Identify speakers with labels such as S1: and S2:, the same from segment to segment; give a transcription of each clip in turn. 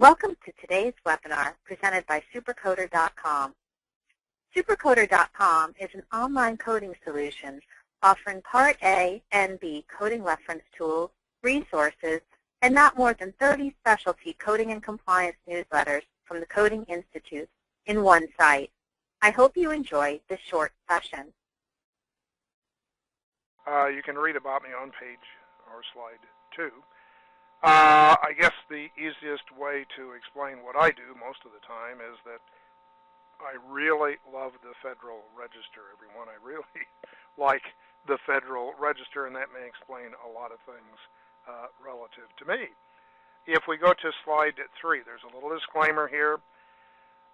S1: Welcome to today's webinar presented by Supercoder.com. Supercoder.com is an online coding solution offering Part A and B coding reference tools, resources, and not more than 30 specialty coding and compliance newsletters from the Coding Institute in one site. I hope you enjoy this short session.
S2: You can read about me on page or slide 2. I guess the easiest way to explain what I do most of the time is that I really love the Federal Register, everyone. I really like the Federal Register, and that may explain a lot of things relative to me. If we go to slide 3, there's a little disclaimer here.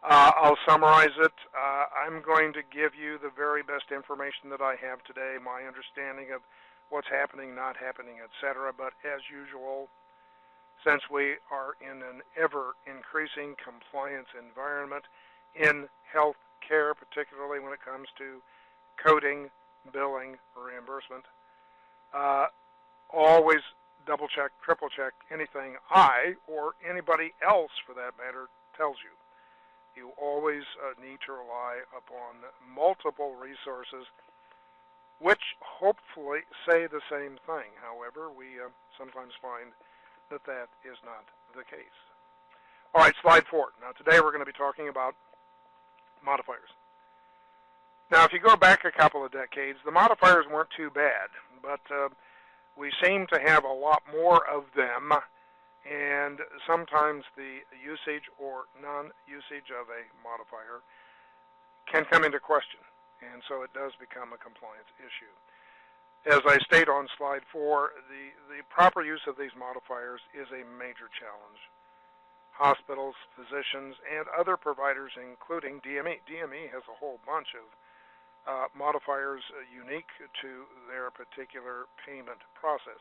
S2: I'll summarize it. I'm going to give you the very best information that I have today, my understanding of what's happening, not happening, etc. But as usual, since we are in an ever-increasing compliance environment in health care, particularly when it comes to coding, billing, reimbursement, always double-check, triple-check anything I, or anybody else for that matter, tells you. You always need to rely upon multiple resources which hopefully say the same thing. However, we sometimes find that is not the case. All right, slide 4. Now today we're going to be talking about modifiers. Now if you go back a couple of decades, the modifiers weren't too bad, but we seem to have a lot more of them, and sometimes the usage or non-usage of a modifier can come into question, and so it does become a compliance issue. As I state on slide 4, the proper use of these modifiers is a major challenge. Hospitals, physicians, and other providers, including DME. DME has a whole bunch of modifiers unique to their particular payment process.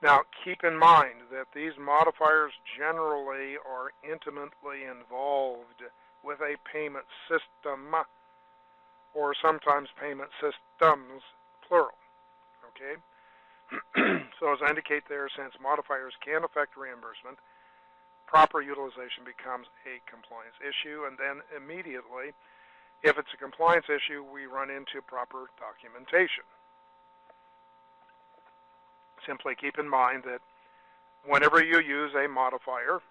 S2: Now, keep in mind that these modifiers generally are intimately involved with a payment system, or sometimes payment systems, plural. Okay? So as I indicate there, since modifiers can affect reimbursement, proper utilization becomes a compliance issue, and then immediately, if it's a compliance issue, we run into proper documentation. Simply keep in mind that whenever you use a modifier,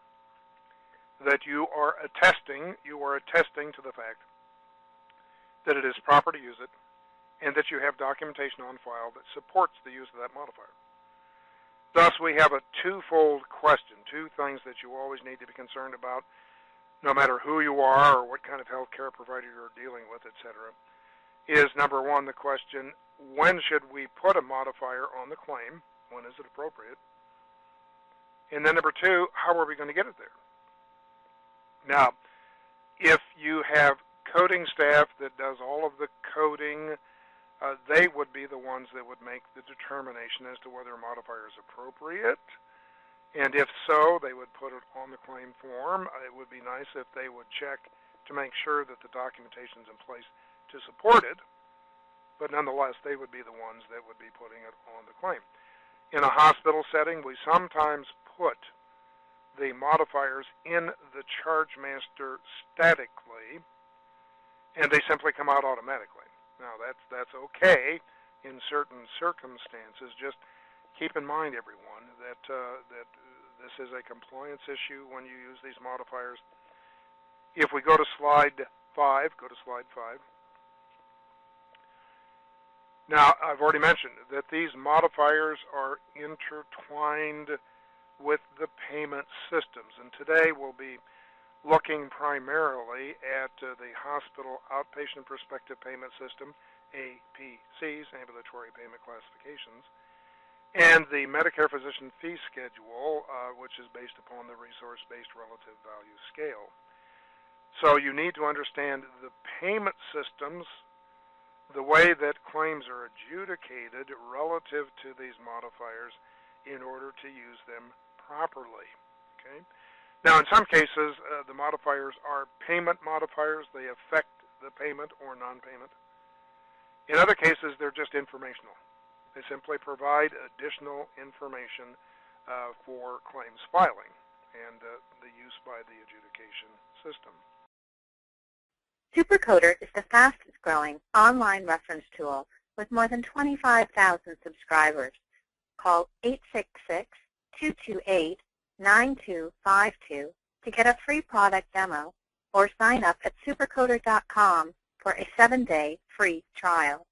S2: that you are attesting to the fact that it is proper to use it, and that you have documentation on file that supports the use of that modifier. Thus, we have a twofold question, two things that you always need to be concerned about, no matter who you are or what kind of health care provider you're dealing with, etc., is number one, the question, when should we put a modifier on the claim? When is it appropriate? And then number two, how are we going to get it there? Now, if you have coding staff that does all of the coding, they would be the ones that would make the determination as to whether a modifier is appropriate. And if so, they would put it on the claim form. It would be nice if they would check to make sure that the documentation is in place to support it. But nonetheless, they would be the ones that would be putting it on the claim. In a hospital setting, we sometimes put the modifiers in the charge master statically, and they simply come out automatically. Now, that's okay in certain circumstances. Just keep in mind, everyone, that this is a compliance issue when you use these modifiers. If we go to slide 5, Now, I've already mentioned that these modifiers are intertwined with the payment systems, and today we'll be looking primarily at the Hospital Outpatient Prospective Payment System, APCs, Ambulatory Payment Classifications, and the Medicare Physician Fee Schedule, which is based upon the Resource-Based Relative Value Scale. So you need to understand the payment systems, the way that claims are adjudicated relative to these modifiers in order to use them properly. Okay? Now, in some cases, the modifiers are payment modifiers. They affect the payment or non-payment. In other cases, they're just informational. They simply provide additional information for claims filing. and the use by the adjudication system.
S1: SuperCoder is the fastest growing online reference tool with more than 25,000 subscribers. Call 866-228-9252 to get a free product demo or sign up at supercoder.com for a 7-day free trial.